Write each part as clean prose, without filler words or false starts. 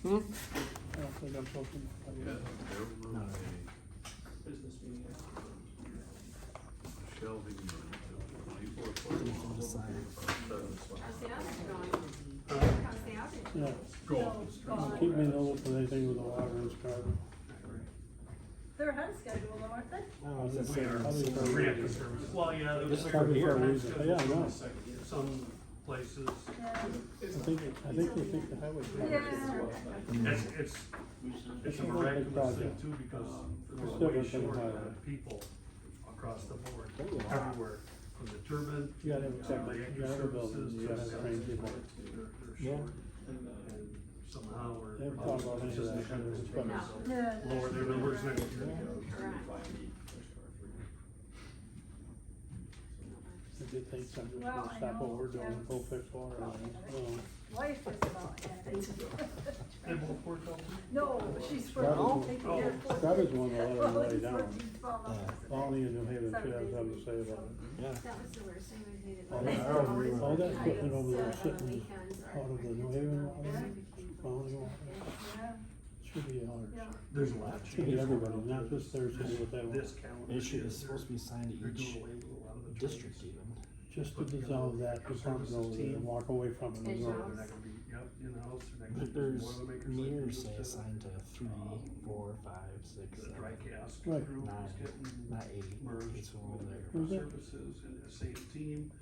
I don't think I'm supposed to. Yeah, there will No. be Business meeting. shelving unit, 24 Anything to sign? How's the outage going? Huh? How's the outage Yeah, going? Go. keep me in the loop with anything with the water and Scarborough. They're ahead of schedule though, aren't they? I was just We saying, are Probably for a reactive reason. service. Well, yeah, there was This like probably for a time reason. schedule Yeah, I for know. the second year. Some places, Yeah. I think they think the highway. Yeah. it's a a miraculous thing project. too, because It's we're way different than short the of highway. people across the board, There you are. everywhere, from the turbine. You gotta have a to tech- the you active gotta have a building, services, you to gotta have sales trained people. support. They're Yeah. short, and somehow we're. They haven't thought about any of that, kind of just put it- No. Yeah. Lower their numbers next year. Correct. If you think I'm just Well, gonna I stop what know, we're doing, yeah. go fix water lines, Wife is about having to. They both work out too? No, she's for Scrubber's- taking oh, care of. Scrubber's one that let Well, everybody he's down. working 12 hours a Lonnie day. in New Haven, she has 7 something to days say a week, about it. Yeah. That was the worst thing we hated. All when that- they always all that were equipment over there nights, on sitting the weekends or out of the New weekends Haven or water, barbecue. Lonnie water, Yeah, should be ours. yeah. There's a lot of Should be changes everybody, going on not with just theirs to do what they want. This calendar It should, year. it's supposed to be signed to They're each doing away with a lot of the district trades. even. Just to dissolve that department over there and walk away from it. Is and go. They're not gonna be, yep, in-house, they're not But gonna be there's Boilermakers like they meters used say to. assigned to 3, 4, 5, 6, The dry 7, cask Right. crew is 9, getting not 8. merged It's over with there. Who's that? services and the same team.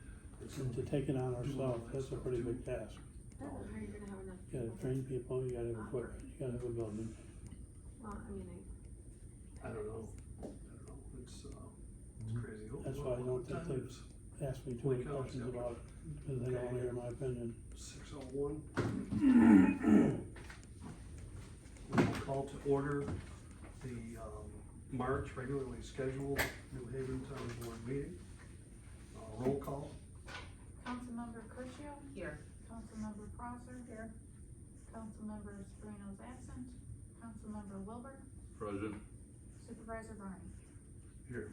It's And to take it on ourselves, that's a pretty big task. I don't know how you're gonna have enough You gotta people. train people, you gotta have equipment, you gotta have a building. Well, I mean, I don't know, it's crazy. That's why I don't think they've asked me too many questions about it, because they don't wanna hear my opinion. 6:01. We will call to order the March regularly scheduled New Haven Town Board meeting. Roll call. Councilmember Curcio. here, Councilmember Prosser. Here. Councilmember Sperino's absent. Councilmember Wilbur. President, Supervisor Barney. Here.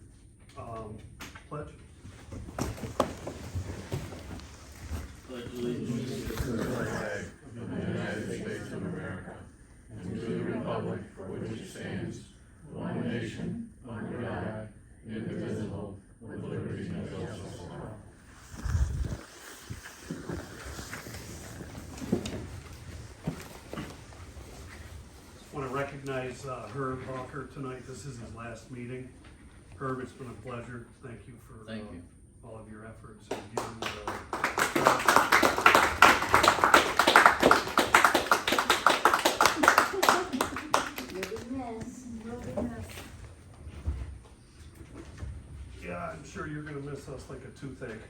Pledge. Pledge allegiance to the flag of the United States of America and to the republic for which it stands, one nation, under God, indivisible, with liberty and justice for all. Want to recognize Herb Hawker tonight. This is his last meeting. Herb, it's been a pleasure. Thank you for Thank you. all of your efforts and giving yeah, I'm sure you're gonna miss us like a toothache.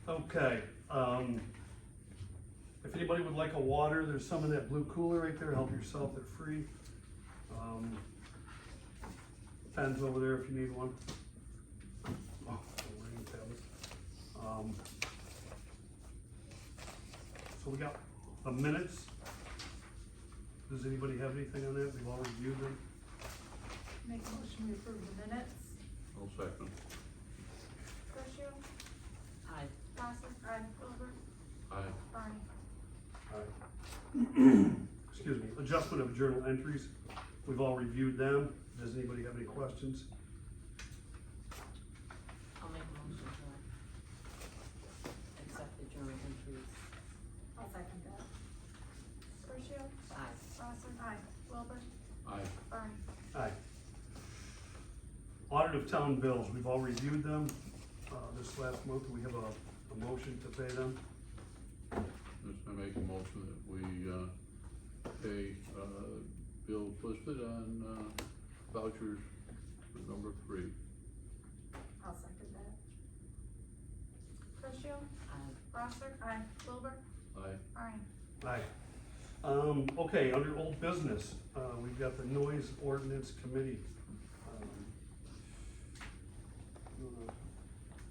Okay, if anybody would like a water, there's some in that blue cooler right there, help yourself, they're free. Pens over there if you need one. Oh, rain tablet. So we got the minutes. Does anybody have anything on that? We've all reviewed them. Make a motion to approve the minutes. I'll second. Curcio. aye. Prosser. Aye. Wilbur. Aye. Barney. Excuse me, adjustment of journal entries. We've all reviewed them. Does anybody have any questions? I'll make a motion to accept the journal entries. I'll second that. Curcio. Aye. Prosser. Aye. Wilbur. Aye. Barney. Aye. Audit of town bills, we've all reviewed them, this last month, we have a motion to pay them. Just gonna make a motion that we, pay, bills listed on, vouchers for number 3. I'll second that. Curcio. Aye. Prosser. Aye. Wilbur. Aye. Barney. Aye. Okay, under old business, we've got the noise ordinance committee.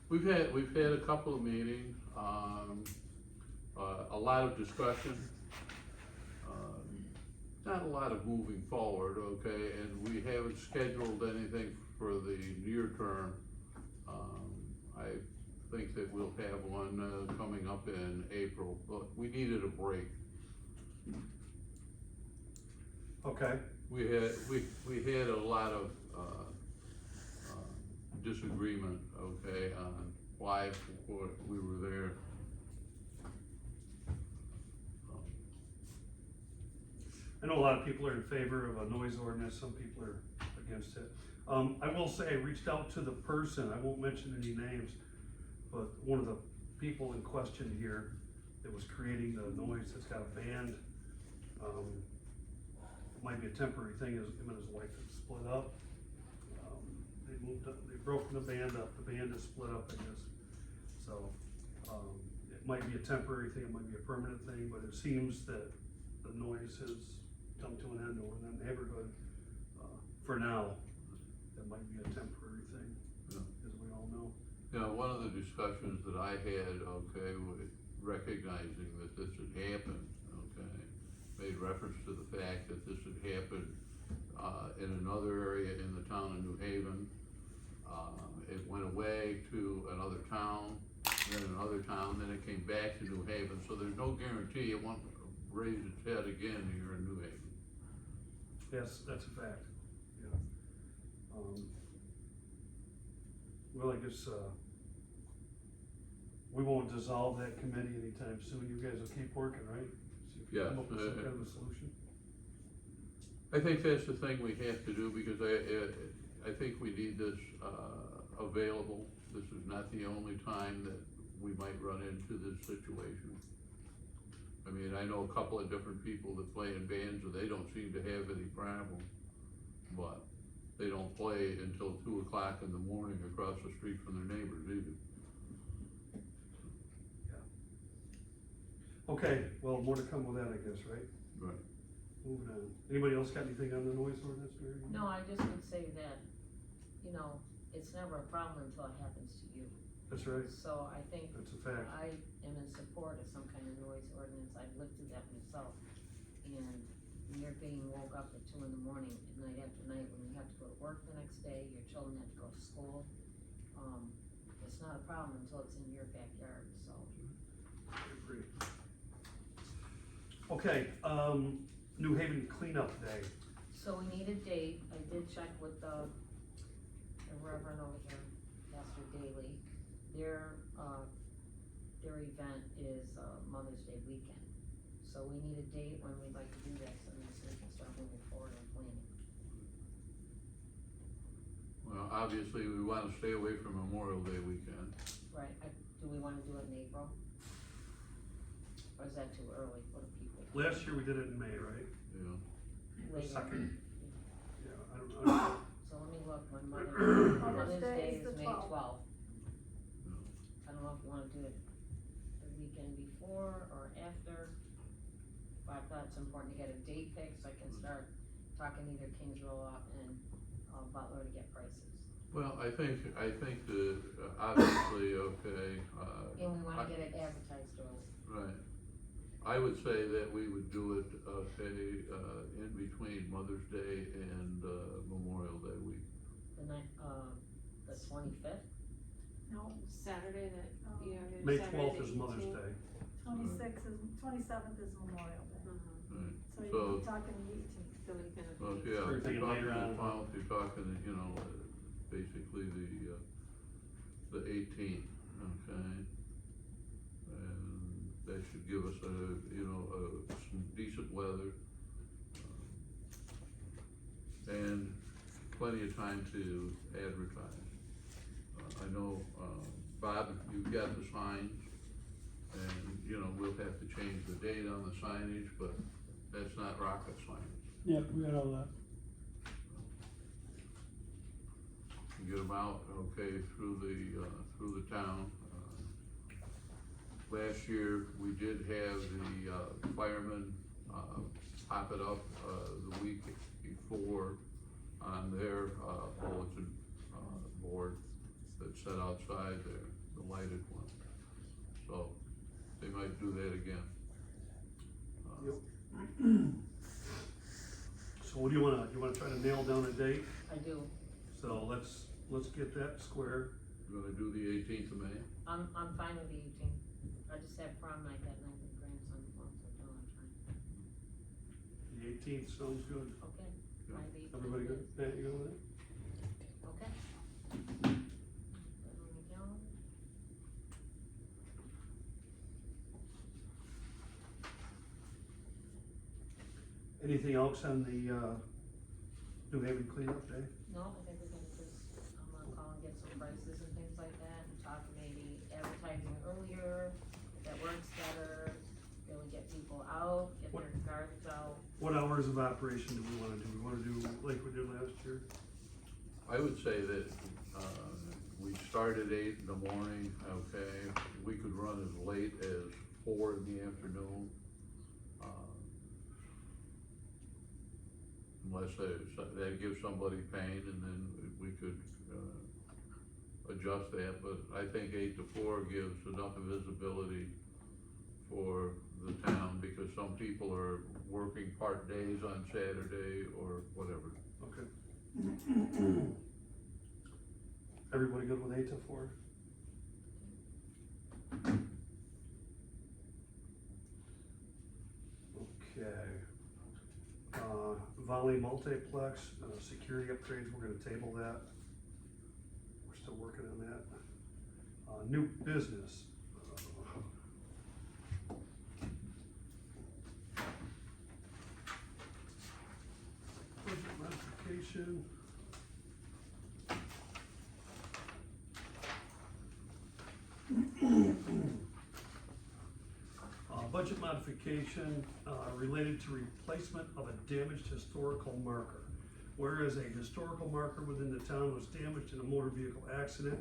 We've had a couple of meetings, a lot of discussion, not a lot of moving forward, okay, and we haven't scheduled anything for the near term. I think that we'll have one, coming up in April, but we needed a break. Okay, We had a lot of, disagreement, okay, on why we were there. I know a lot of people are in favor of a noise ordinance, some people are against it. I will say, I reached out to the person, I won't mention any names, but one of the people in question here that was creating the noise that's got a band. It might be a temporary thing, as him and his wife have split up. They moved up, they've broken the band up, the band is split up, I guess. So, it might be a temporary thing, it might be a permanent thing, but it seems that the noise has come to an end over in that neighborhood. For now, that might be a temporary thing, Yeah. as we all know. Now, one of the discussions that I had, okay, with recognizing that this had happened, okay, made reference to the fact that this had happened, in another area in the town of New Haven. It went away to another town, then another town, then it came back to New Haven, so there's no guarantee it won't raise its head again here in New Haven. Yes, that's a fact, yeah. Well, I guess, we won't dissolve that committee anytime soon, you guys will keep working, right? See if you Yes, come up with some kind of a solution. I think that's the thing we have to do, because I think we need this, available. This is not the only time that we might run into this situation. I mean, I know a couple of different people that play in bands and they don't seem to have any problem, but they don't play until 2 o'clock in the morning across the street from their neighbors either. Okay, well, more to come with that, I guess, right? Right. Moving on. Anybody else got anything on the noise ordinance, Mary? No, I just would say that, you know, it's never a problem until it happens to you. That's right, So I think that's a fact. I am in support of some kind of noise ordinance, I've lived through that myself. And when you're being woke up at 2 in the morning, at night after night, when you have to go to work the next day, your children have to go to school, it's not a problem until it's in your backyard, so. I agree. Okay, New Haven Cleanup Day. So we need a date, I did check with the Reverend over here, Pastor Daly. Their event is Mother's Day weekend. So we need a date when we'd like to do that, so we can start moving forward and planning. Well, obviously, we wanna stay away from Memorial Day weekend. Right, do we wanna do it in April? Or is that too early for the people? Last year we did it in May, right? Yeah. Later. Second. Yeah, I don't know. So let me look, when Mother's Mother's Day Day is is the May 12th. 12th. I don't know if you wanna do it the weekend before or after. But I thought it's important to get a date picked so I can start talking either Kingsville and Butler to get prices. Well, I think the, obviously, okay, And we wanna get it advertised early. right. I would say that we would do it, okay, in between Mother's Day and, Memorial Day week. The 25th? No, Saturday that, you know, May Saturday 12th the is Mother's 18th. Day. 27th is Memorial Day, Right. so So- you're talking the 18th. The weekend of the Well, 18th. yeah, We're if you're thinking talking later the on. 12th, you're talking, you know, basically the 18th, okay? And that should give us some decent weather. And plenty of time to advertise. I know, Bob, you've got the signs, and, you know, we'll have to change the date on the signage, but that's not rocket science. Yep, we got all that. Get them out, okay, through the town. Last year, we did have the firemen, pop it up, the week before on their, bulletin, board that's set outside there, the lighted one. So, they might do that again. Yep. So what do you wanna try to nail down a date? I do. So let's get that square. You gonna do the 18th of May? I'm fine with the 18th. I just have prom night that night with grandson, so don't have time. The 18th sounds good. Okay. Yeah. Might be- Everybody good? Matt, you go with it? Okay. Put it on the calendar. Anything else on the, New Haven cleanup day? No, I think we're gonna just, I'm gonna call and get some prices and things like that, and talk maybe advertising earlier, if that works better, really get people out, get What- their garbage out. What hours of operation do we wanna do? We wanna do like we did last year? I would say that, we start at 8 in the morning, okay? We could run as late as 4 in the afternoon. Unless that gives somebody pain, and then we could, adjust that, but I think 8 to 4 gives enough visibility for the town, because some people are working part days on Saturday or whatever. Okay. Everybody good with 8 to 4? Okay. Volley multiplex, security upgrades, we're gonna table that. We're still working on that. New business. Budget modification. Budget modification, related to replacement of a damaged historical marker. Whereas a historical marker within the town was damaged in a motor vehicle accident,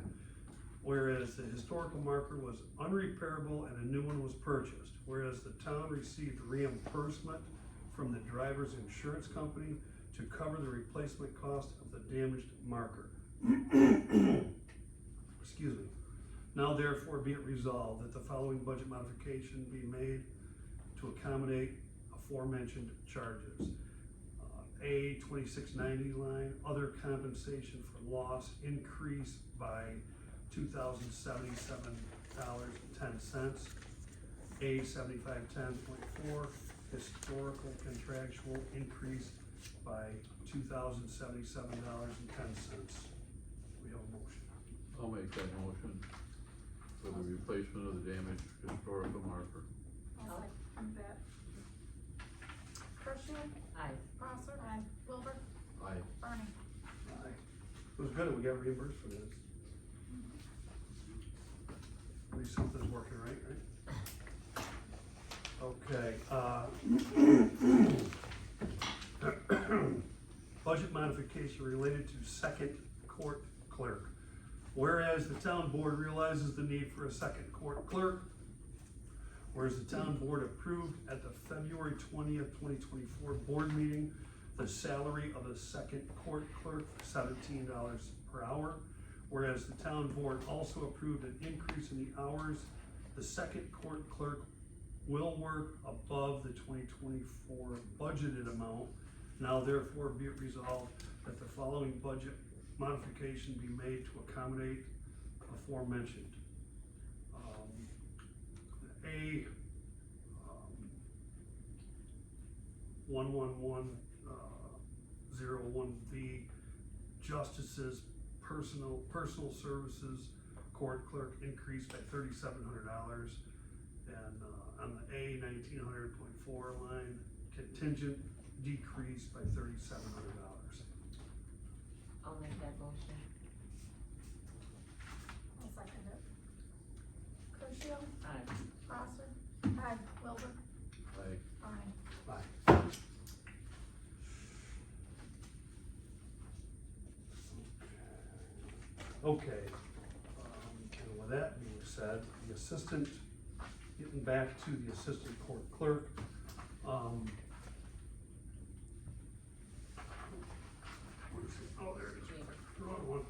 whereas the historical marker was unrepairable and a new one was purchased. Whereas the town received reimbursement from the driver's insurance company to cover the replacement cost of the damaged marker. Excuse me. Now therefore be it resolved that the following budget modification be made to accommodate aforementioned charges. A 2690 line, other compensation for loss increased by $2,077.10. A 7510.4, historical contractual increase by $2,077.10. We have a motion. I'll make that motion for the replacement of the damaged historical marker. I'll second that. Christian, Aye. Prosser, aye, Wilbur, Aye. Barney. Aye. It was good, we got reimbursed for this. At least something's working right? Okay, budget modification related to second court clerk. Whereas the town board realizes the need for a second court clerk, whereas the town board approved at the February 20th, 2024 board meeting, the salary of the second court clerk, $17 per hour. Whereas the town board also approved an increase in the hours the second court clerk will work above the 2024 budgeted amount. Now therefore be it resolved that the following budget modification be made to accommodate aforementioned. A 11101V, justices personal services court clerk increased by $3,700, and on the A 1900.4 line, contingent decreased by $3,700. I'll make that motion. I'll second it. Crucial, Aye. Prosser, aye, Wilbur, Aye. Barney. Aye. Okay, and with that being said, the assistant, getting back to the assistant court clerk, where is it? Oh, there it is. Wrong one.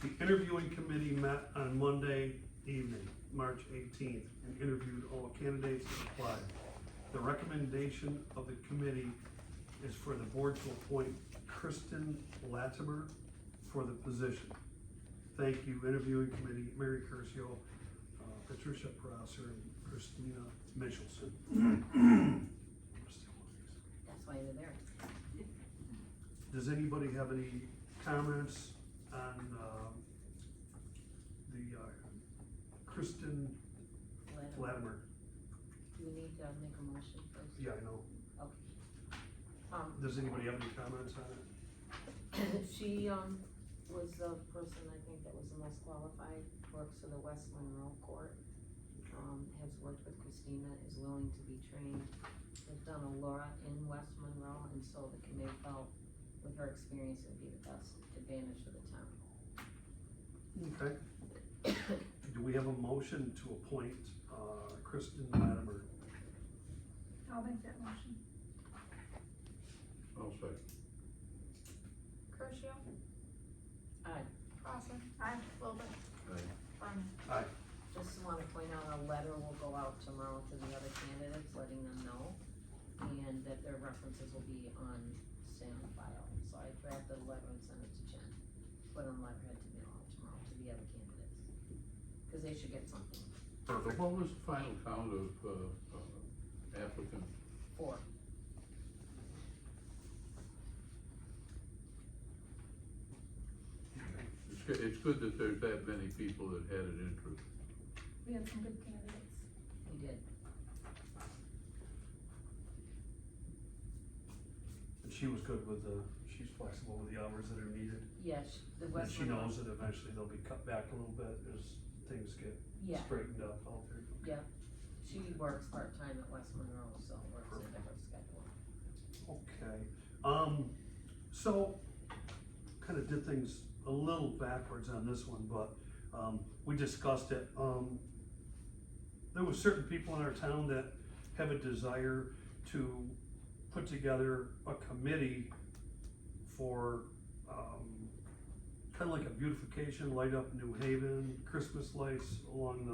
The interviewing committee met on Monday evening, March 18th, and interviewed all candidates that applied. The recommendation of the committee is for the board to appoint Kristen Latimer for the position. Thank you, interviewing committee, Mary Curcio, Patricia Prosser, and Christina Michelson. That's why they're there. Does anybody have any comments on, the Kristen Latimer? Do we need to make a motion first? Yeah, I know. Okay. Does anybody have any comments on it? She, was the person I think that was the most qualified, works for the West Monroe Court. Has worked with Christina, is willing to be trained. They've done a Laura in West Monroe, and so the committee felt with her experience would be the best advantage for the town. Okay. Do we have a motion to appoint, Kristen Latimer? I'll make that motion. I'll second. Crucio? Aye. Prosser? Aye. Wilbur? Aye. Barney? Aye. Just wanna point out a letter will go out tomorrow to the other candidates, letting them know, and that their references will be on stand file. So I drafted a letter and sent it to Jen, put on letterhead to mail out tomorrow to the other candidates, cause they should get something. Perfect. What was the final count of, applicants? 4. It's good that there's that many people that had an interest. We had some good candidates. We did. And she was good with she's flexible with the hours that are needed. Yes, the And West she Monroe. knows that eventually they'll be cut back a little bit as things get Yeah, straightened up out there. yeah. She works part-time at West Monroe, so works into her schedule. Okay, so, kinda did things a little backwards on this one, but, we discussed it, there was certain people in our town that have a desire to put together a committee for, kinda like a beautification, light up New Haven, Christmas lights along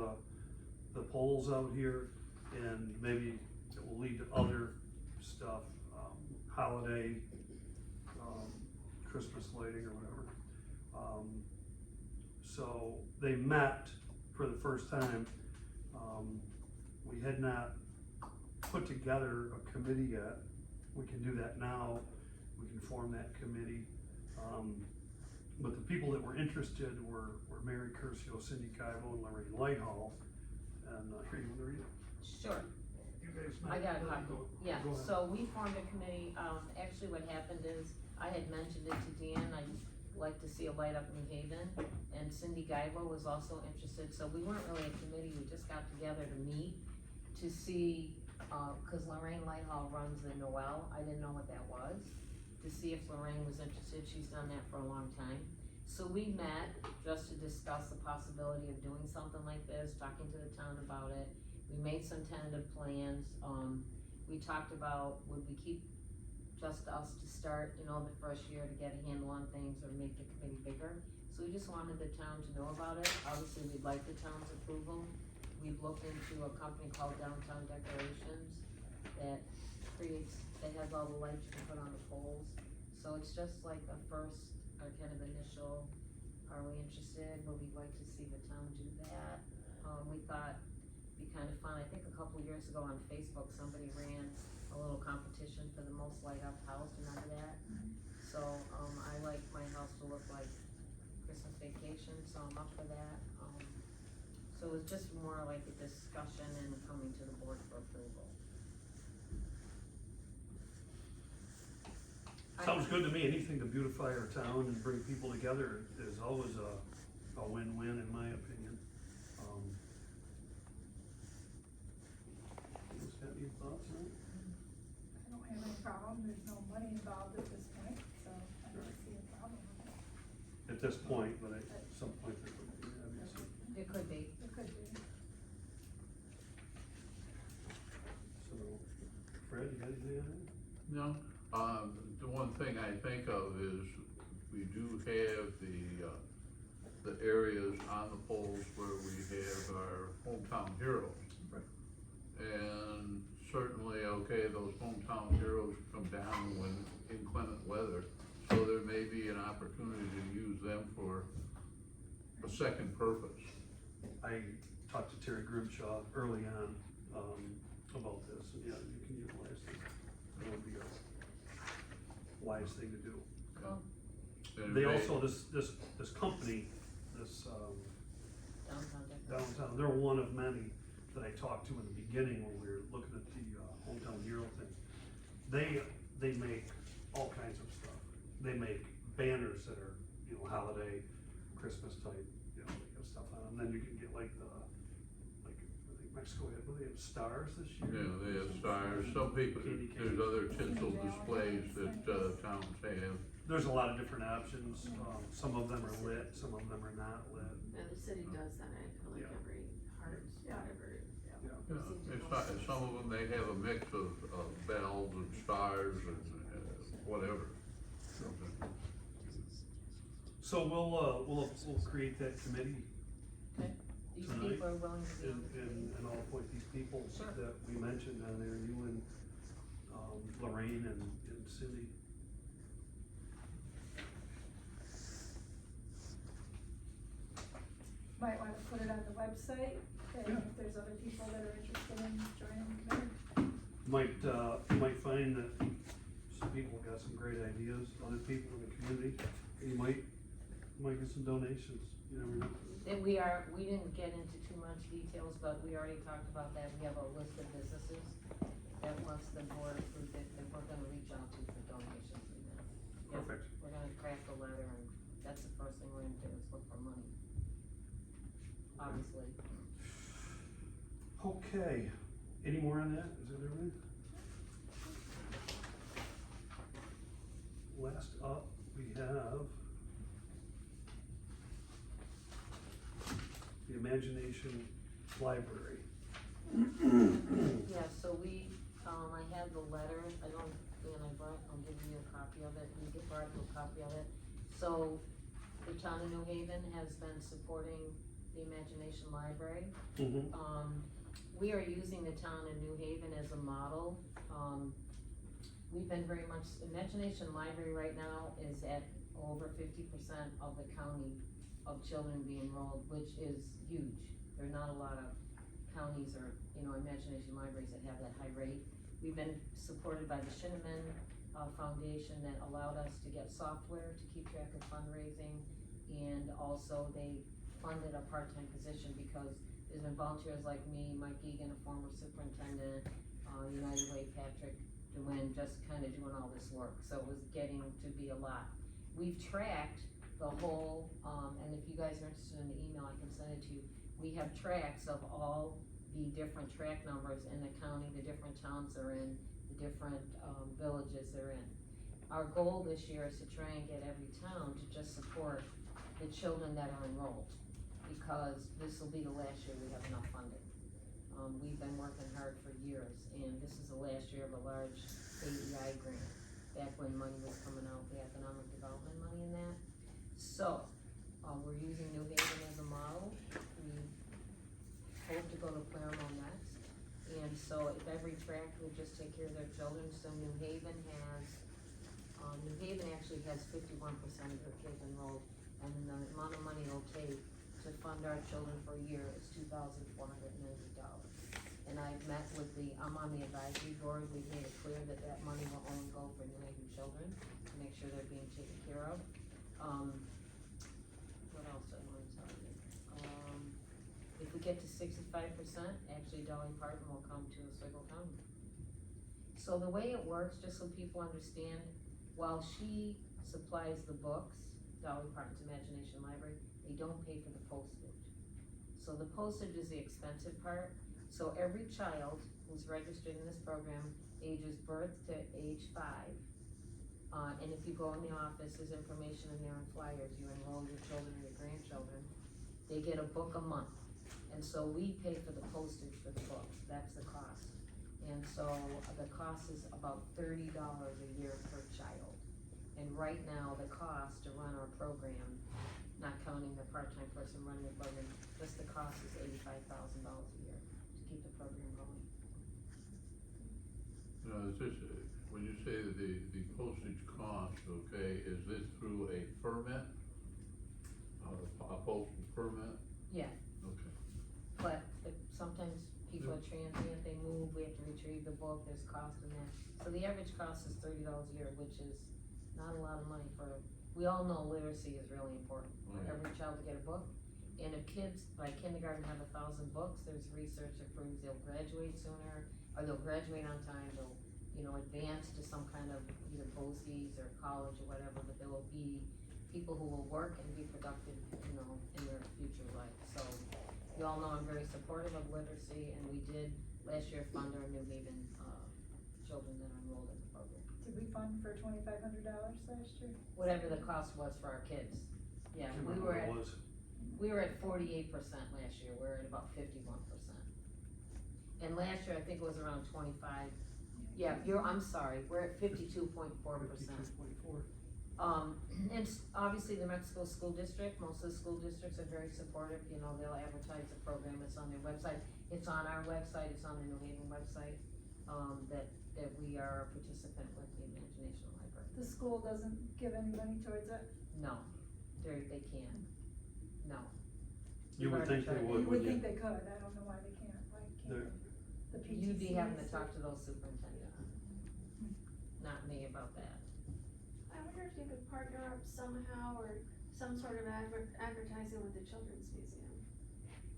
the poles out here, and maybe it will lead to other stuff, holiday, Christmas lighting or whatever. So they met for the first time. We had not put together a committee yet. We can do that now. We can form that committee. But the people that were interested were Mary Curcio, Cindy Kaivo, and Lorraine Lighthall. And here, you wanna read it? Sure. You guys I got a know. copy, yeah, Go ahead. so we formed a committee, actually what happened is, I had mentioned it to Dan, I'd like to see a light up New Haven, and Cindy Gaibo was also interested, so we weren't really a committee, we just got together to meet, to see, cause Lorraine Lighthall runs the Noel, I didn't know what that was, to see if Lorraine was interested, she's done that for a long time. So we met just to discuss the possibility of doing something like this, talking to the town about it. We made some tentative plans, we talked about, would we keep just us to start, the first year to get a handle on things or make the committee bigger? So we just wanted the town to know about it, obviously we'd like the town's approval. We've looked into a company called Downtown Decorations that has all the lights you can put on the poles. So it's just like a first, or kind of initial, are we interested, would we like to see the town do that? We thought it'd be kind of fun, I think a couple years ago on Facebook, somebody ran a little competition for the most light up house, remember that? So, I like my house to look like Christmas Vacation, so I'm up for that. So it was just more like a discussion and coming to the board for approval. Sounds good to me. Anything to beautify our town and bring people together is always a win-win in my opinion. You guys got any thoughts on it? I don't have any problem, there's no money involved at this point, so I don't see a problem with it. At this point, but at some point there could be, obviously. It could be. It could be. So, Fred, you got anything on it? No, the one thing I think of is we do have the areas on the poles where we have our hometown heroes. Right. And certainly I hometown heroes come down when inclement weather. So there may be an opportunity to use them for a second purpose. I talked to Terry Grimshaw early on, about this, and yeah, you can utilize it. It would be a wise thing to do. Cool. And They it may- also, this company, this, Downtown Decorations. downtown, they're one of many that I talked to in the beginning when we were looking at the, hometown hero thing. They make all kinds of stuff. They make banners that are, holiday, Christmas type, they have stuff on them. Then you can get like I think Mexico had, they have stars this year. Yeah, they have stars, some people, Candy there's canes. other tinsel displays that, towns have. There's a lot of different options. Some of them are lit, some of them are not lit. Yeah, the city does that, I feel like Yeah. every heart, whatever, Yeah. Yeah, it's not, and some of them, they have a mix of bells and stars and whatever. So we'll create that committee Okay, these Tonight, people are willing to be on the and committee. I'll appoint these people Sure. that we mentioned on there, you and, Lorraine and Cindy. Might wanna put it on the website, and Yeah. if there's other people that are interested in joining the committee. You might find that some people got some great ideas, other people in the community, you might get some donations, you never know. That we didn't get into too much details, but we already talked about that, we have a list of businesses that once the board approves it, that we're gonna reach out to for donations and that. Yeah, Perfect. We're gonna craft a letter and that's the first thing we're gonna do is look for money. Obviously. Okay, any more on that, is that everything? Last up, we have the Imagination Library. Yeah, so I have the letter, I'll give you a copy of it, you get brought you a copy of it. So, the town of New Haven has been supporting the Imagination Library. We are using the town of New Haven as a model. We've been very much, Imagination Library right now is at over 50% of the county of children being enrolled, which is huge. There are not a lot of counties or, Imagination Libraries that have that high rate. We've been supported by the Shinneman Foundation that allowed us to get software to keep track of fundraising. And also they funded a part-time position because there's been volunteers like me, Mike Egan, a former superintendent, United Way, Patrick DeWin, just kinda doing all this work, so it was getting to be a lot. We've tracked the whole, and if you guys are interested in the email, I can send it to you. We have tracks of all the different track numbers in the county, the different towns they're in, the different, villages they're in. Our goal this year is to try and get every town to just support the children that are enrolled, because this will be the last year we have enough funding. We've been working hard for years, and this is the last year of a large AEI grant, back when money was coming out, the economic development money in that. So, we're using New Haven as a model, we hope to go to Claremont next. And so if every track would just take care of their children, so New Haven actually has 51% of their kids enrolled, and the amount of money it'll take to fund our children for a year is $2,490. And I've met with I'm on the advisory board, we've made it clear that that money will only go for New Haven children, to make sure they're being taken care of. What else do I wanna tell you? If we get to 65%, actually Dolly Parton will come to Oswego County. So the way it works, just so people understand, while she supplies the books, Dolly Parton's Imagination Library, they don't pay for the postage. So the postage is the expensive part. So every child who's registered in this program, ages birth to age 5, and if you go in the office, there's information in there on flyers, you enroll your children or your grandchildren, they get a book a month. And so we pay for the postage for the books, that's the cost. And so the cost is about $30 a year per child. And right now, the cost to run our program, not counting the part-time person running the program, just the cost is $85,000 a year to keep the program going. Is this okay, is this through a permit? A postal permit? Yeah, Okay. but sometimes people are transient, they move, we have to retrieve the book, there's cost in that. So the average cost is $30 a year, which is not a lot of money for, we all know literacy is really important for Right. every child to get a book. And if kids by kindergarten have 1,000 books, there's research that proves they'll graduate sooner, or they'll graduate on time, they'll, advance to some kind of either BOCES or college or whatever, but there will be people who will work and be productive, in their future life. So, you all know I'm very supportive of literacy, and we did last year fund our New Haven, children that are enrolled in the program. Did we fund for $2,500 last year? Whatever the cost was for our kids. Yeah, Can't we remember were what at, it was. we were at 48% last year, we're at about 51%. And last year, I think it was around 25, yeah, I'm sorry, we're at 52.4%. 52.4. And obviously the Mexico School District, most of the school districts are very supportive, they'll advertise the program, it's on their website, it's on our website, it's on the New Haven website, that we are a participant with the Imagination Library. The school doesn't give any money towards it? No, they can, no. You would think they would, You would wouldn't think you? they could, I don't know why they can't, They're- the PTC. You'd be having to talk to those superintendents, not me about that. I wonder if you could partner up somehow or some sort of advertising with the Children's Museum.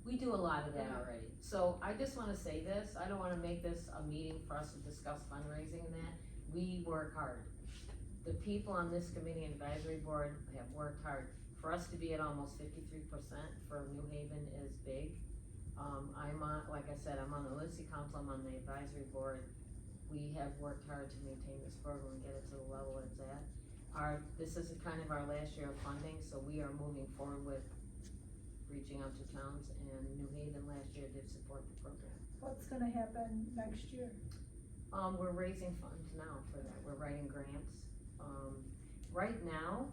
We do a lot of that already. So I just wanna say this, I don't wanna make this a meeting for us to discuss fundraising and that. We work hard. The people on this committee and advisory board have worked hard. For us to be at almost 53% for New Haven is big. I'm on, like I said, I'm on the literacy council, I'm on the advisory board. We have worked hard to maintain this program and get it to the level it's at. This is kind of our last year of funding, so we are moving forward with reaching out to towns, and New Haven last year did support the program. What's gonna happen next year? We're raising funds now for that, we're writing grants. Right now,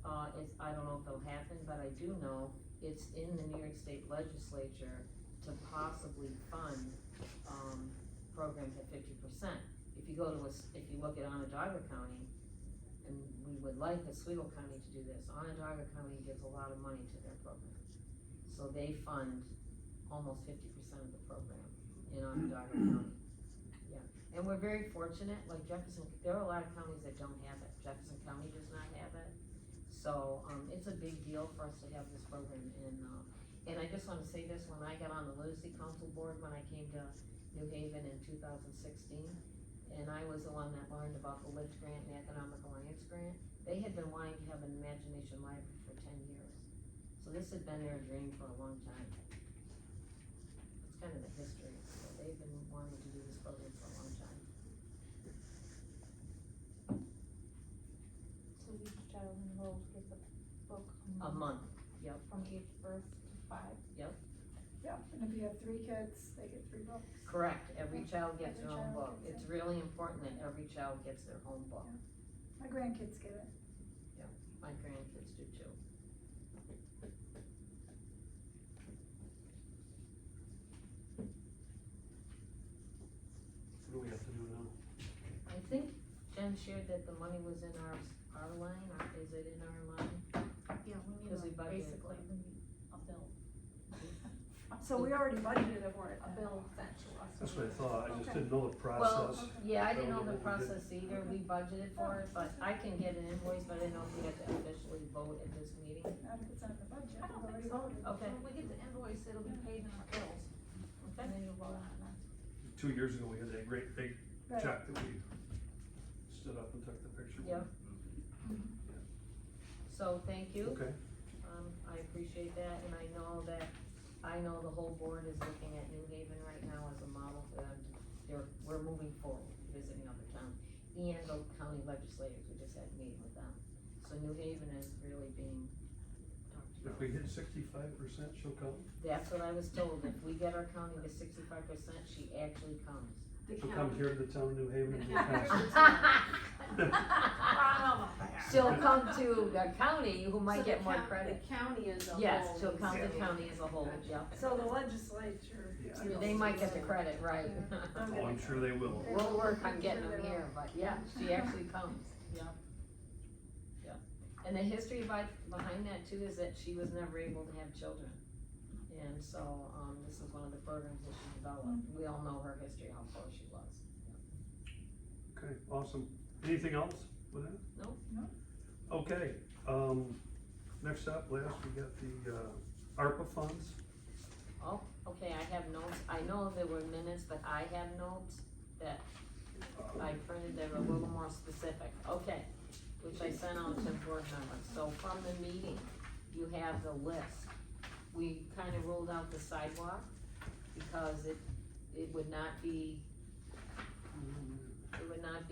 I don't know if it'll happen, but I do know it's in the New York State Legislature to possibly fund, programs at 50%. If you look at Onondaga County, and we would like Oswego County to do this, Onondaga County gives a lot of money to their program. So they fund almost 50% of the program in Onondaga County. Yeah, and we're very fortunate, like Jefferson, there are a lot of counties that don't have it. Jefferson County does not have it. So, it's a big deal for us to have this program and I just wanna say this, when I got on the Literacy Council Board, when I came to New Haven in 2016, and I was the one that learned about the LIFT grant and the Economic Alliance grant, they had been wanting to have an Imagination Library for 10 years. So this had been their dream for a long time. It's kind of the history, so they've been wanting to do this program for a long time. So each child enrolled gets a book A month, yep, from age birth to 5. yep, Yeah, and if you have 3 kids, they get 3 books. correct, every child gets Every their own child book. gets It's it. really important that every child gets their own book. My grandkids get it. My grandkids do too. What do we have to do now? I think Jen shared that the money was in our line, or is it in our line? Yeah, we Because we need budgeted basically, for it. we need a bill. So we already budgeted for it. A bill sent to us. That's what I thought, I just Okay. didn't know the Well, process. yeah, I didn't know Don't the know what we did. process either, we budgeted for it, but I can get an invoice, but I don't know if we have to officially vote at this meeting. Not if it's on the budget. I don't We've think already so. voted. Okay. When we get the invoice, it'll be paid in our bills, Okay. and then you'll vote on it next. 2 years ago, we had that great big Right. check that we stood up and took the picture with. Yep. So, thank you. Okay, I appreciate that, and I know the whole board is looking at New Haven right now as a model for them. We're moving forward, visiting other towns, and the county legislators, we just had a meeting with them. So New Haven is really being talked if about. we hit 65%, she'll come. That's what I was told, if we get our county to 65%, she actually comes. She'll come here to the town of New Haven and do a Yeah. concert. She'll come to the county, who might So get the more coun- credit. The county as a whole. Yes, she'll count the is- county as a whole, yep. So the legislature. Yeah. They might get the credit, right. Oh, I'm sure they will. We'll work on getting them here, but yeah, she actually comes, yeah. And the history behind that too is that she was never able to have children. And so, this is one of the programs that she developed. We all know her history, how poor she was. Okay, awesome. Anything else with that? No? No. Okay, next up, last, we got the, ARPA funds. Oh, okay, I have notes. I know there were minutes, but I have notes that I printed that were a little more specific. Okay, which I sent out to board members. So from the meeting, you have the list. We kind of ruled out the sidewalk because it would not be,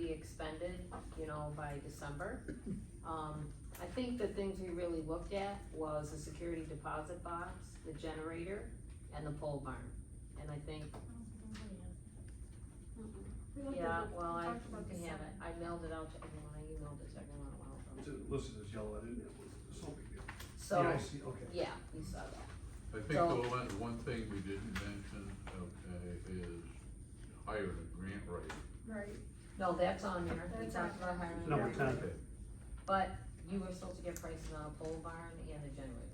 expended, you know, by December. I think the things we really looked at was the security deposit box, the generator, and the pole barn. And I think, We looked yeah, at it, well, we I, talked about you can the have sign. it. I mailed it out to everyone. I emailed it to everyone a while It's ago. listed as yellow, I didn't, it's no big deal. So, Yeah, I see, okay. yeah, you saw that. I think So- the one thing we didn't mention, okay, is hiring a grant writer. Right, No, that's on there. We That's talked on about there. hiring. Number a 10. Okay. But you were supposed to get prices on a pole barn and a generator.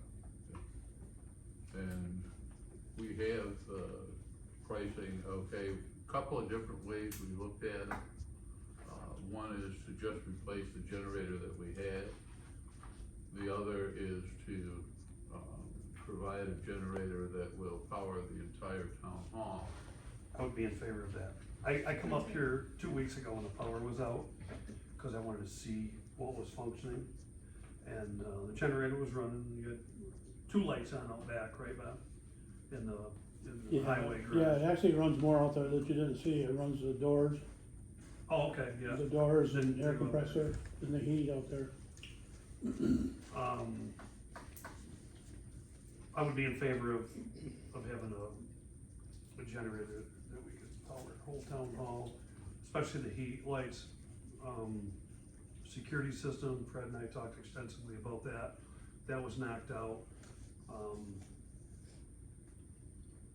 And we have, pricing, okay, couple of different ways we looked at it. One is to just replace the generator that we had. The other is to, provide a generator that will power the entire town hall. I would be in favor of that. I come up here 2 weeks ago when the power was out, cause I wanted to see what was functioning. And, the generator was running, you had 2 lights on out back, right, Bob? In the Yeah, highway yeah, garage. it actually runs more out there that you didn't see. It runs the doors, Oh, okay, yeah. the doors and Didn't air think about that. compressor and the heat out there. I would be in favor of having a generator that we could power the whole town hall, especially the heat, lights, security system. Fred and I talked extensively about that. That was knocked out.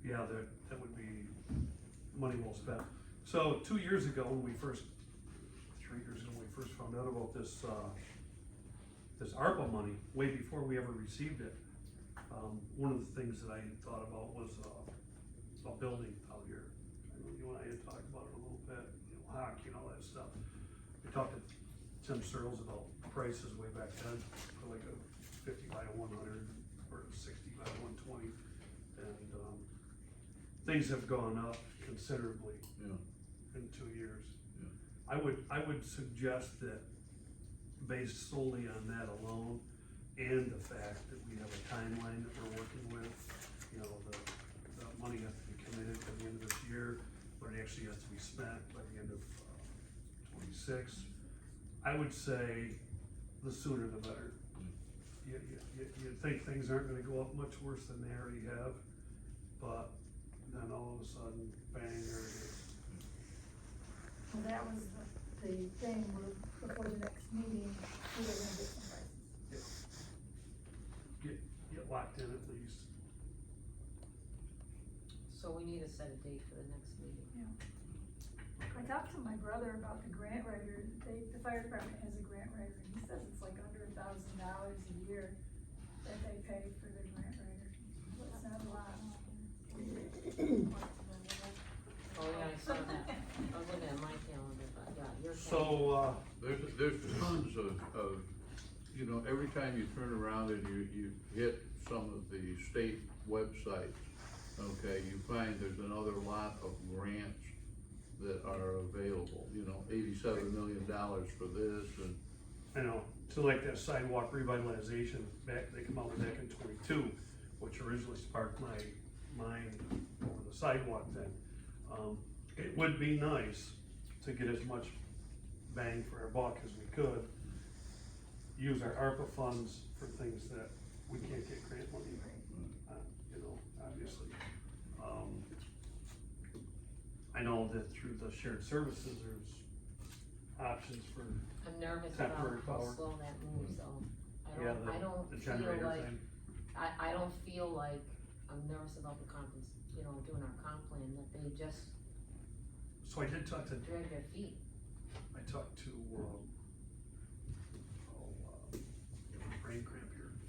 Yeah, that would be money well spent. So 2 years ago, when we first, 3 years ago, when we first found out about this, this ARPA money, way before we ever received it, one of the things that I thought about was, a building out here. I know you and I had talked about it a little bit, you know, hockey and all that stuff. We talked to Tim Searles about prices way back then, for like a 50 by 100 or a 60 by 120. And, things have gone up considerably Yeah, in 2 years. Yeah. I would suggest that based solely on that alone, and the fact that we have a timeline that we're working with, you know, the money has to be committed by the end of this year, but it actually has to be spent by the end of, 26. I would say the sooner the better. You think things aren't gonna go up much worse than they already have, but then all of a sudden, bang, there it is. well, that was the thing, where before the next meeting, we were gonna get some prices. Get locked in at least. So we need to set a date for the next meeting. I talked to my brother about the grant writer, the fire department has a grant writer, and he says it's like under $1,000 a year that they pay for their grant writer. It's not a lot. Oh, yeah, I saw that. I was looking at my calendar, but yeah, you're. So, there's tons of, you know, every time you turn around and you hit some of the state websites, okay, you find there's another lot of grants that are available, you know, $87 million for this and, I know, so like that sidewalk revitalization, they come out with back in 22, which originally sparked my mind over the sidewalk thing. It would be nice to get as much bang for our buck as we could, use our ARPA funds for things that we can't get grant money, you know, obviously. I know that through the shared services, there's options for, I'm nervous about Temporary how power. slow that moves though. yeah, I don't the feel generator like, thing. I don't feel like, I'm nervous about the conference, you know, doing our comp plan, that they just So I did talk to drag their feet. I talked to,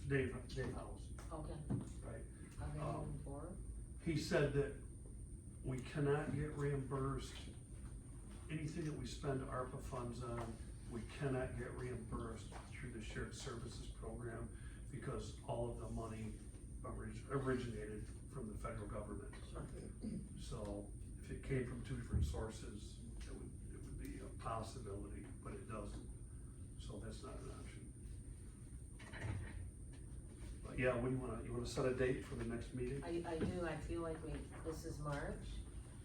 Dave House, Okay, right? are they Um, moving forward? He said that we cannot get reimbursed, anything that we spend ARPA funds on, we cannot get reimbursed through the shared services program because all of the money originated from the federal government. So if it came from two different sources, it would be a possibility, but it doesn't. So that's not an option. But yeah, what do you wanna set a date for the next meeting? I do, I feel like this is March.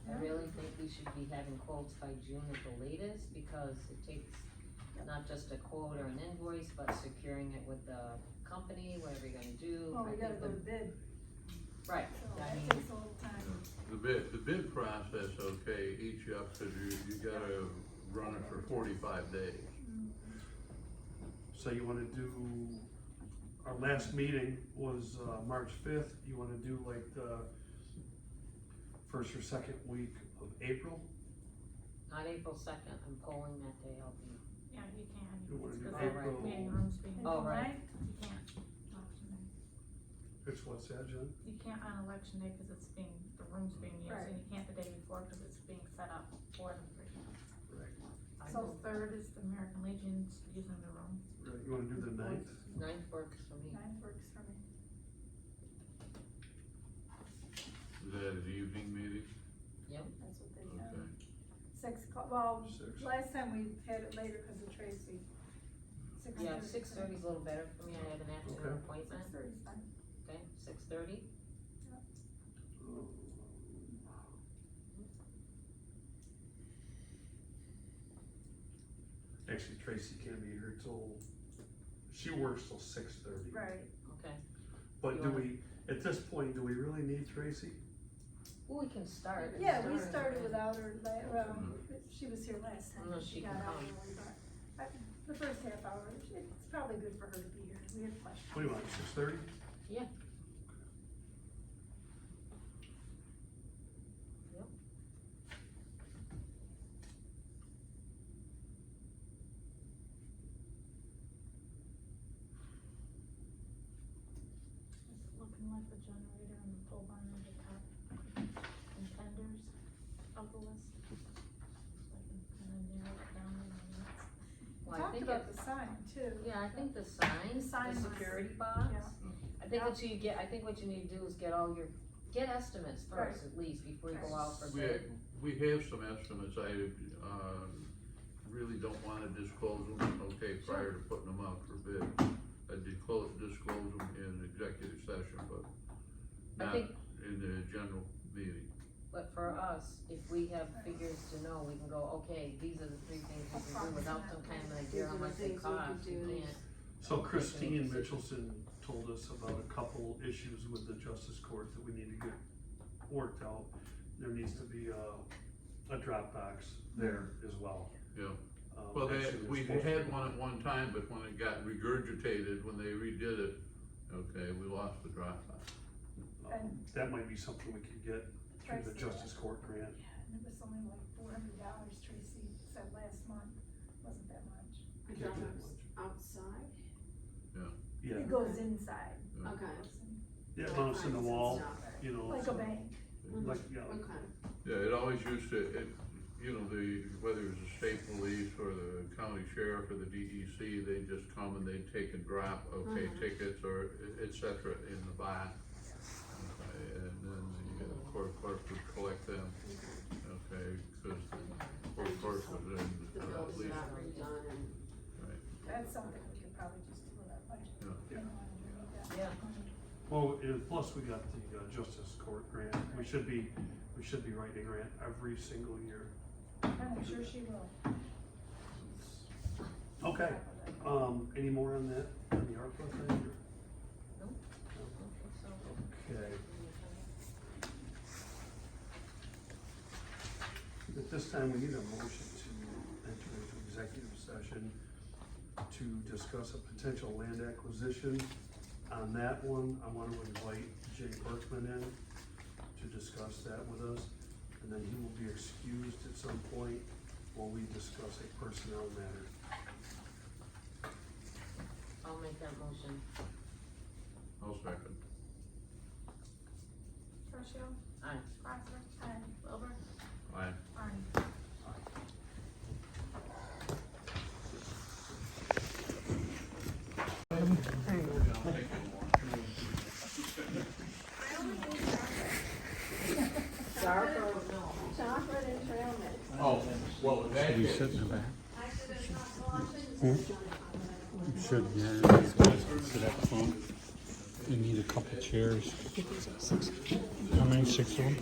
I really think we should be having quotes by June at the latest, because it takes not just a quote or an invoice, but securing it with the company, whatever you're gonna do. Well, I we gotta think go to the- bid, Right, so I that mean, takes a little time. The bid process, okay, each up, cause you gotta run it for 45 days. So you wanna do, our last meeting was, March 5th, you wanna do like the first or second week of April? not April 2nd, I'm polling that day, I'll be, Yeah, you can. You wanna do Because April? the meeting room's being, Oh, April right. 9th? you can't, election day. It's what's that, Jen? You can't on election day because it's being, the room's being used, Right. and you can't the day before because it's being set up for them. Right. I So will, third is the American Legion's using the room. Right, you wanna do the 9th? 9th works for me. 9th works for me. Is that an evening meeting? Yep, That's what they Okay. have. 6 o'clock, well, 6. last time we had it later because of Tracy. 6:30. yeah, 6:30 is a little better for me, I have an afternoon Okay. appointment, 6:30 is fine. okay, 6:30? Actually, Tracy can't be here till, she works till 6:30. Right. Okay, But You do wanna- we, at this point, do we really need Tracy? well, we can start. Yeah, we Start, started right? without her, well, she was here last time. No, she got can out come. early, but the first half hour, it's probably good for her to be here. We have questions. What do you want, 6:30? Yeah. Yep. Is it looking like the generator and the pole barn are the top contenders of the list? So I can kind of narrow it down in my notes. We Well, I talked think about it- the sign too. Yeah, I think the sign, The sign the was- security box, yeah. I think what you get, I think what you need to do is get all your, get estimates first Right. at least, before you go Right. out for We, bid. we have some estimates, I, really don't wanna disclose them, okay, prior to putting them out for bid. I disclose them in executive session, but I not think- in the general meeting. But for us, if we have figures to know, we can go, okay, these are the 3 things we can do without some kind of idea how much they cost, we can't. So Christine Mitchelson told us about a couple issues with the justice court that we need to get worked out. There needs to be a drop box there as well. Yeah, well, Actually, we there's supposed to had be- one at one time, but when it got regurgitated, when they redid it, okay, we lost the Dropbox. That might be something we could get through the Tracy. justice court grant. Yeah, and it was only like $400, Tracy said last month, wasn't that much. I Can't thought do it that was much. outside. Yeah, It goes inside. Yeah. Okay. yeah, it mounts in the wall, you know. Like so- a bank. Like, yeah, Okay. Yeah, it always used to, you know, whether it was the state police or the county sheriff or the DEC, they'd just come and they'd take and drop, okay, tickets or et cetera in the box. Okay, and then the court clerk would collect them, okay, cause the court clerk was in, The bill's least, not redone and. right, That's something we could probably just do with our budget. yeah. You know, underneath that Yeah. money. well, and plus we got the justice court grant. We should be writing a grant every single year. I'm sure she will. Okay, any more on that, on the ARPA thing? or- Nope. Okay, so- Okay, at this time, we need a motion to enter into executive session to discuss a potential land acquisition. On that one, I want to invite Jay Berkman in to discuss that with us, and then he will be excused at some point while we discuss a personnel matter. I'll make that motion. I'll second. Tertia, Aye. Crosser, Aye. Wilbur, Aye. Arnie. Dark or no? Chocolate and trail mix. Oh, well, in that case, in the back? Actually, there's not, well, actually, Should, yeah. Sit up front. You need a couple chairs. How many, 6 of them?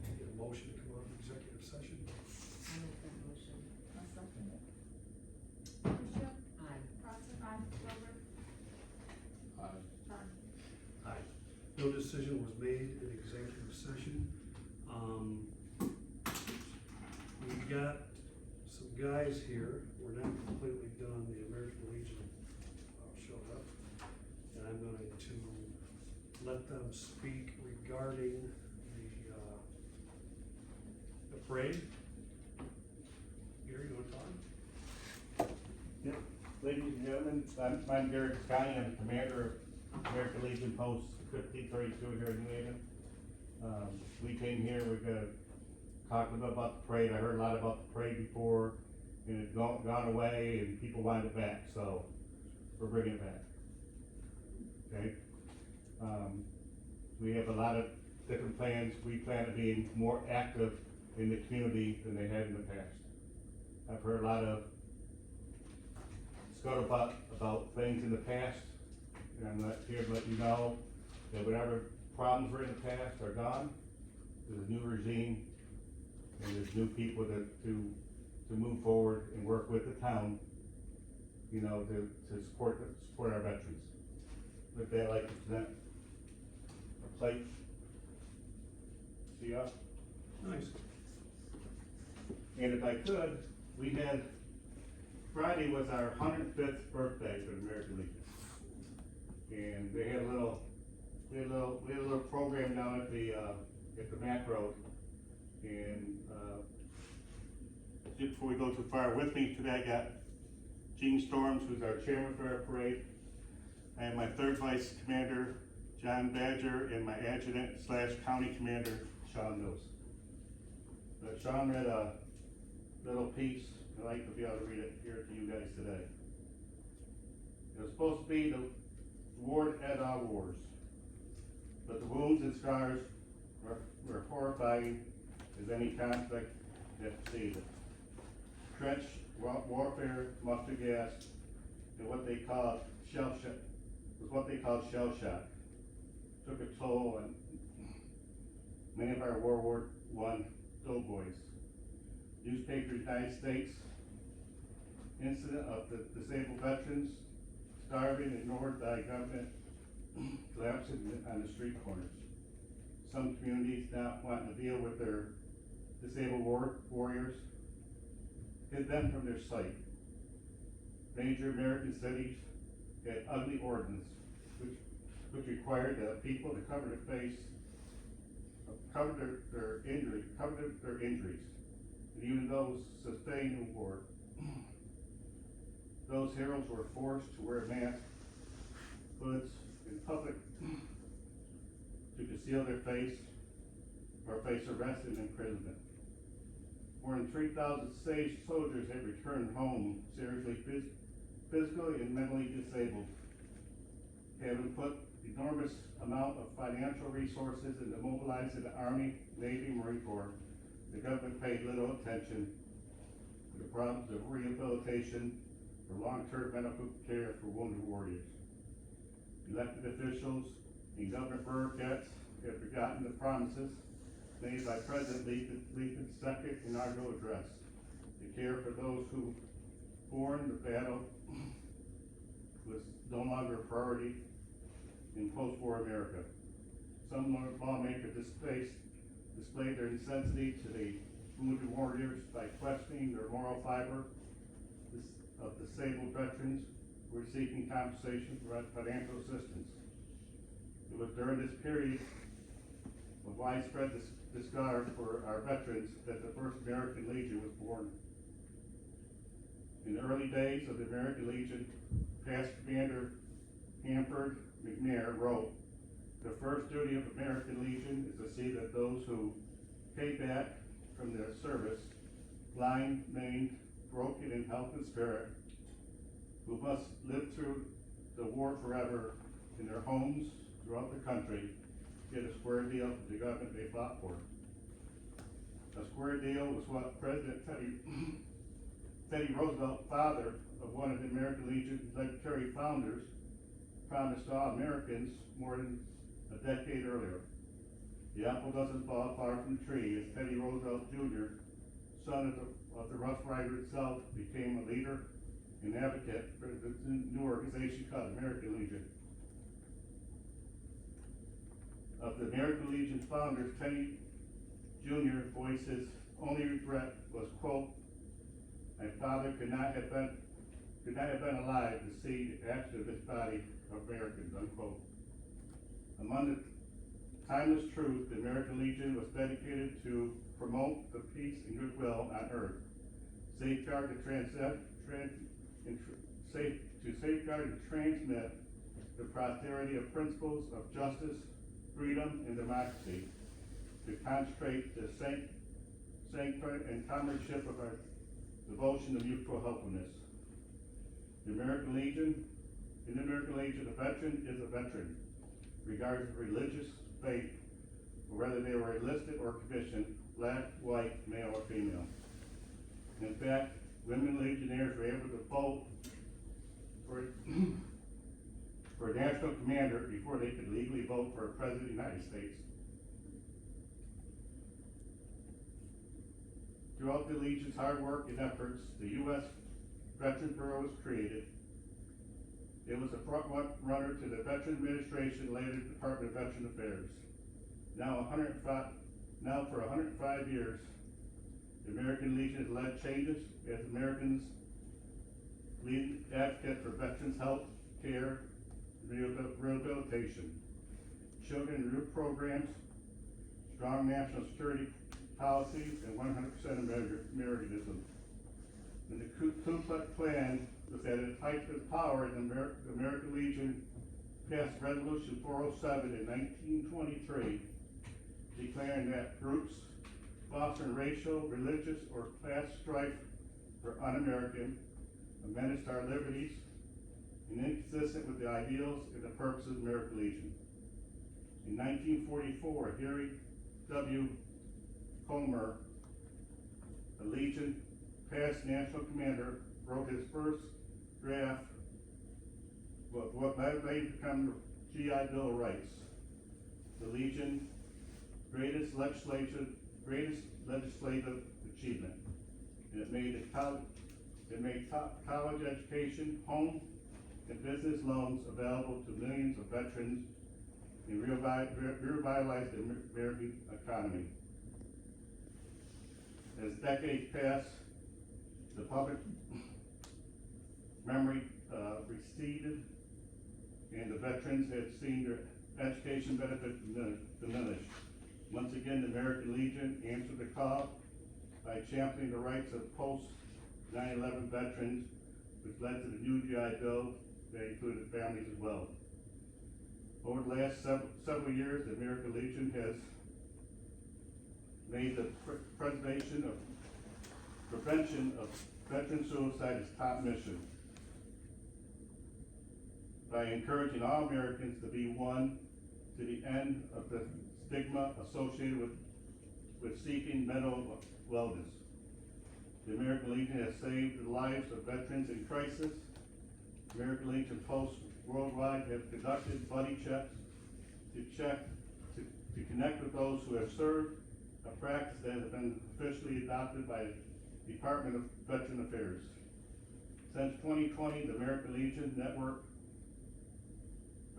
Get a motion to come out of executive session. I'll make that motion. I'll second it. Tertia, Aye. Crosser, Wilbur, Aye. Arnie. Aye. No decision was made in executive session. We got some guys here, we're not completely done, the American Legion showed up. And I'm going to let them speak regarding the parade. Gary, you wanna talk? Yep. Ladies and gentlemen, I'm Derek Scotty, I'm the commander of American Legion Post 1532 here in New Haven. We came here, we're gonna talk a little bit about the parade. I heard a lot about the parade before, and it's gone away, and people wanted it back, so we're bringing it back. Okay? We have a lot of different plans. We plan to be more active in the community than they had in the past. I've heard a lot of scuttlebutt about things in the past, and I'm not here to let you know that whatever problems were in the past are gone. There's a new regime, and there's new people to move forward and work with the town, you know, to support our veterans. With that, I'd like to present a plate. See ya. Nice. And if I could, we had, Friday was our 105th birthday for the American Legion. And they had we had a little program down at the Mac Road. And, just before we go too far, with me today I got Gene Storms, who's our chairman for our parade. I have my third vice commander, John Badger, and my adjutant / county commander, Sean Mills. But Sean read a little piece, I'd like to be able to read it here to you guys today. It was supposed to be the war to end all wars, but the wounds and scars were horrifying as any conflict that preceded. Trench warfare, mustard gas, and what they called shell shock took a toll on many of our World War I doughboys. Newspapers, United States, incident of the disabled veterans starving, ignored by government, collapsing on the street corners. Some communities not wanting to deal with their disabled warriors hid them from their sight. Major American cities had ugly ordinance which required that people to cover their face, cover their injuries, and even those sustained in war. those heroes were forced to wear masks, hoods in public to conceal their face or face arrest and imprisonment. More than 3,000 soldiers have returned home seriously physically and mentally disabled, having put enormous amount of financial resources into mobilizing the Army, Navy, Marine Corps. The government paid little attention to the problems of rehabilitation or long-term medical care for wounded warriors. Elected officials and government bureaucrats have forgotten the promises made by President Lincoln's second inaugural address. To care for those who borne the battle was no longer a priority in post-war America. Some lawmakers displayed their insensitivity to the wounded warriors by questioning their moral fiber of disabled veterans who were seeking compensation for financial assistance. It was during this period of widespread disregard for our veterans that the first American Legion was born. In the early days of the American Legion, past Commander Hanford McNair wrote, "The first duty of American Legion is to see that those who pay back from their service, blind, maimed, broken in health and spirit, who must live through the war forever in their homes throughout the country, get a square deal from the government they fought for." A square deal was what President Teddy Roosevelt, father of one of the American Legion Legendary founders, promised all Americans more than a decade earlier. The apple doesn't fall far from the tree, as Teddy Roosevelt Jr., son of the Rough Rider itself, became a leader and advocate for the new organization called American Legion. Of the American Legion founders, Teddy Jr. voiced his only regret was, quote, "My father could not have been alive to see the action of this body of Americans," unquote. Among the timeless truth, the American Legion was dedicated to promote the peace and goodwill on earth, safeguard and transmit the prosperity of principles of justice, freedom, and democracy, to concentrate the sanctity and comradeship of our devotion to mutual helpfulness. In the American Legion, a veteran is a veteran, regardless of religious faith, or whether they were enlisted or commissioned, black, white, male, or female. In fact, women legionnaires were able to vote for a national commander before they could legally vote for a president of the United States. Throughout the Legion's hard work and efforts, the U.S. Veterans Bureau was created. It was a front runner to the Veteran Administration, later the Department of Veteran Affairs. Now for 105 years, the American Legion has led changes as Americans lead advocate for veterans' health, care, and rehabilitation, children and youth programs, strong national security policies, and 100% Americanism. And the Ku Klux Klan was at its height of power, and the American Legion passed Resolution 407 in 1923, declaring that groups fostering racial, religious, or class strife were un-American, a menace to our liberties, and inconsistent with the ideals and the purposes of the American Legion. In 1944, Harry W. Comer, the Legion past national commander, wrote his first draft of what may become the GI Bill of Rights, the Legion's greatest legislative achievement. And it made college education, home, and business loans available to millions of veterans and revitalized the American economy. As decades pass, the public memory receded, and the veterans have seen their education benefits diminish. Once again, the American Legion answered the call by championing the rights of post 9/11 veterans which led to the new GI Bill that included families as well. Over the last several years, the American Legion has made the prevention of veteran suicide its top mission by encouraging all Americans to be one to the end of the stigma associated with seeking mental wellness. The American Legion has saved the lives of veterans in crisis. American Legion posts worldwide have conducted buddy checks to connect with those who have served, a practice that has been officially adopted by the Department of Veteran Affairs. Since 2020, the American Legion Network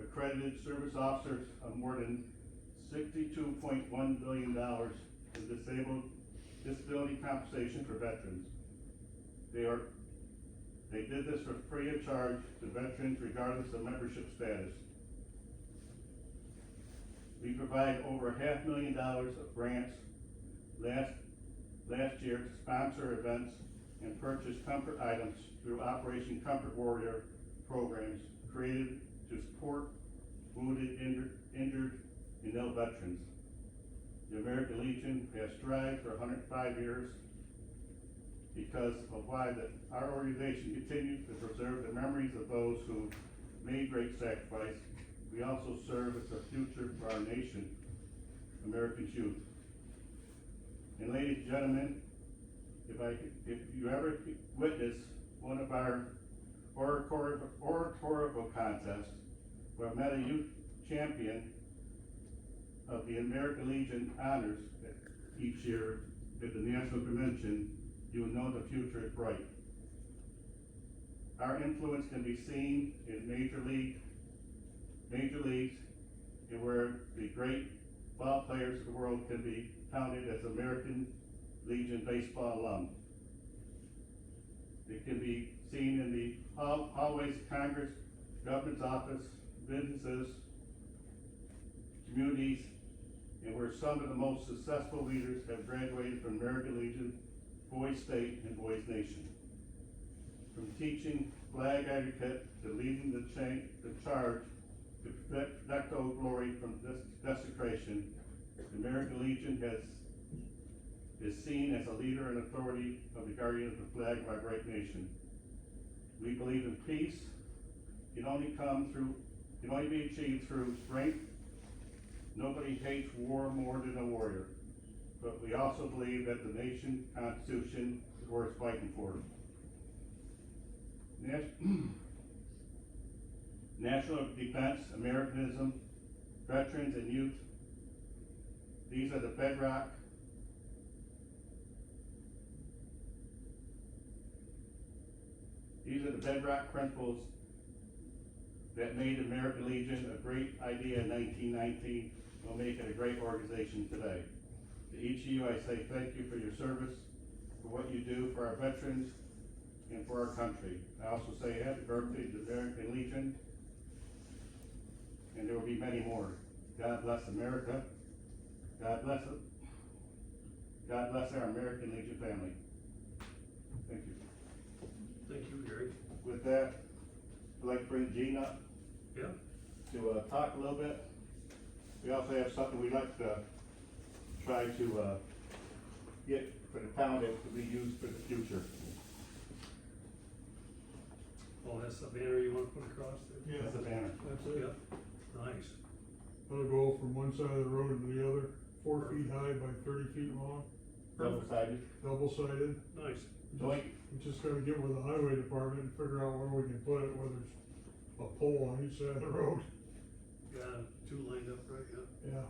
accredited service officers of more than $62.1 billion in disability compensation for veterans. They did this for free of charge to veterans regardless of membership status. We provide over $500,000 of grants last year to sponsor events and purchase comfort items through Operation Comfort Warrior programs created to support wounded, injured, and ill veterans. The American Legion has strived for 105 years because of why our organization continues to preserve the memories of those who made great sacrifice. We also serve as a future for our nation, American youth. And ladies and gentlemen, if you ever witness one of our oratorical contests where I met a youth champion of the American Legion honors each year at the National Convention, you will know the future is bright. Our influence can be seen in major leagues, and where the great ball players of the world can be counted as American Legion baseball alum. It can be seen in the hallways of Congress, government's office, businesses, communities, and where some of the most successful leaders have graduated from American Legion, Boys State, and Boys Nation. From teaching flag etiquette to leading the charge to protect Old Glory from desecration, the American Legion is seen as a leader and authority of the guardian of the flag of our great nation. We believe in peace can only be achieved through strength. Nobody hates war more than a warrior, but we also believe that the nation Constitution is worth fighting for. National defense, Americanism, veterans and youth, these are the bedrock principles that made American Legion a great idea in 1919, will make it a great organization today. To each of you, I say thank you for your service, for what you do for our veterans, and for our country. I also say happy birthday to the American Legion, and there will be many more. God bless America. God bless it. God bless our American Legion family. Thank you. Thank you, Gary. With that, I'd like to bring Gene up Yeah, to talk a little bit. We also have something we'd like to try to get for the town that could be used for the future. oh, that's the banner you wanna put across there? That's a banner. That's it. Yeah, nice. It'll go from one side of the road to the other, 4 feet high by 30 feet long, Double-sided. double-sided. Nice. Doink. We just gotta get with the highway department and figure out where we can put it, whether it's a pole on each side of the road. Got two lined up, right, yeah. Yeah,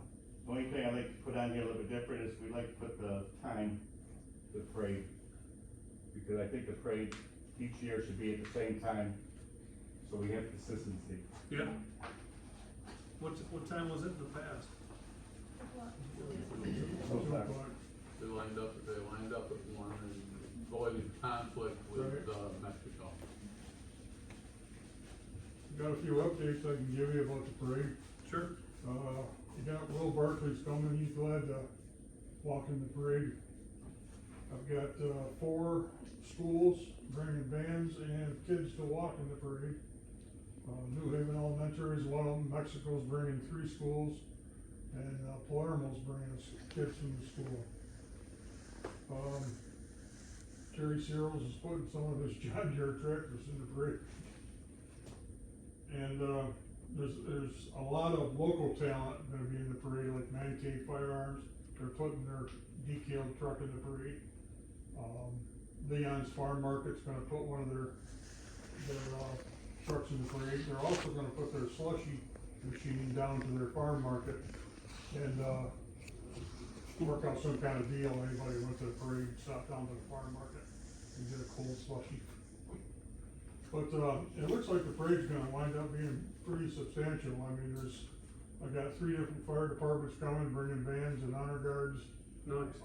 The only thing I'd like to put on here a little bit different is we'd like to put the time to the parade. Because I think the parade each year should be at the same time, so we have consistency. Yeah. What time was it in the past? So far. They lined up at one and avoided conflict with, Mexico. got a few updates I can give you about the parade. Sure. You got Will Barkley's coming, he's glad to walk in the parade. I've got, 4 schools bringing bands and kids to walk in the parade. New Haven Elementary is one of them, Mexico's bringing 3 schools, and, Palermo's bringing us kids from the school. Terry Searles is putting some of his John Deere tractors in the parade. And, there's a lot of local talent gonna be in the parade, like Man Cave Firearms, they're putting their decaled truck in the parade. Leon's Farm Market's gonna put one of their trucks in the parade. They're also gonna put their slushy machine down to their farm market and, work out some kind of deal. Anybody went to the parade, stop down to the farm market and get a cold slushy. But, it looks like the parade's gonna wind up being pretty substantial. I mean, I've got 3 different fire departments coming, bringing bands and honor guards. Nice.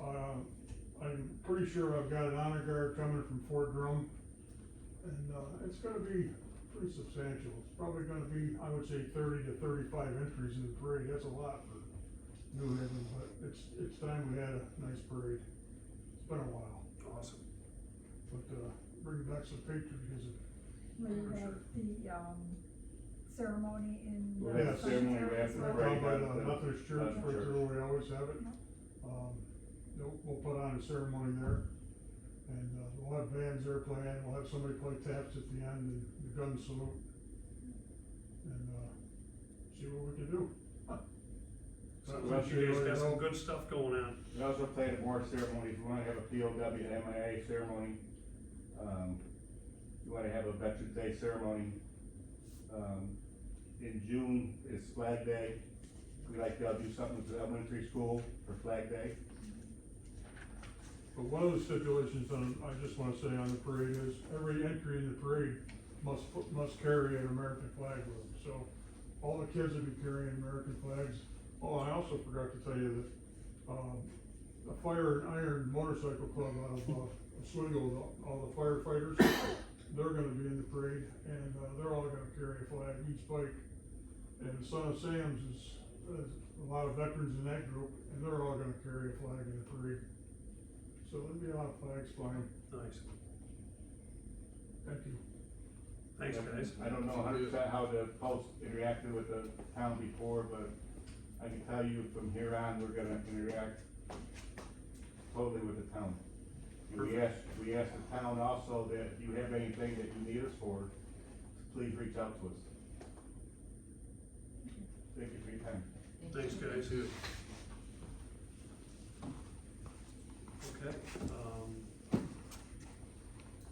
I'm pretty sure I've got an honor guard coming from Fort Drum, and, it's gonna be pretty substantial. It's probably gonna be, I would say, 30 to 35 entries in the parade. That's a lot for New Haven, but it's time we had a nice parade. It's been a while, Awesome. but, bring back some patriotism. We have the, ceremony in. We'll have a ceremony cemetery after as the well. parade. Down by the Methodist Church, Methodist right Church. there where we always have it. We'll put on a ceremony there, and, we'll have bands there playing, we'll have somebody play taps at the end, and the gun salute. And, see what we can do. Sounds like you guys got some good stuff going on. We also plan more ceremonies. We wanna have a POW and MIA ceremony. We wanna have a Veterans Day ceremony. In June is Flag Day. We'd like to do something with the elementary school for Flag Day. But one of the stipulations I just wanna say on the parade is, every entry in the parade must carry an American flag with them. So, all the kids will be carrying American flags. Oh, I also forgot to tell you that, the Fire and Iron Motorcycle Club out of, Oswego, all the firefighters, they're gonna be in the parade, and, they're all gonna carry a flag, each bike. And the Son of Sam's is a lot of veterans in that group, and they're all gonna carry a flag in the parade. So there'll be a lot of flags flying. Nice. Thank you. Thanks, guys. I don't know 100% how the post interacted with the town before, but I can tell you from here on, we're gonna interact totally with the town. And we ask the town also that if you have anything that you need us for, please reach out to us. Thank you for your time. Thanks, guys. Okay,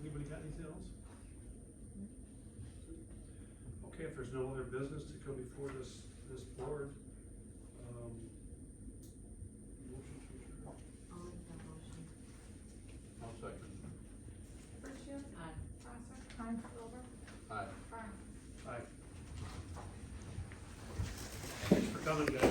anybody got anything else? Okay, if there's no other business to come before this board, motion to adjourn. I'll make that motion. I'll second. Richard, Aye. Prosser, Silver, Aye. Brian. Aye. Thanks for coming, guys.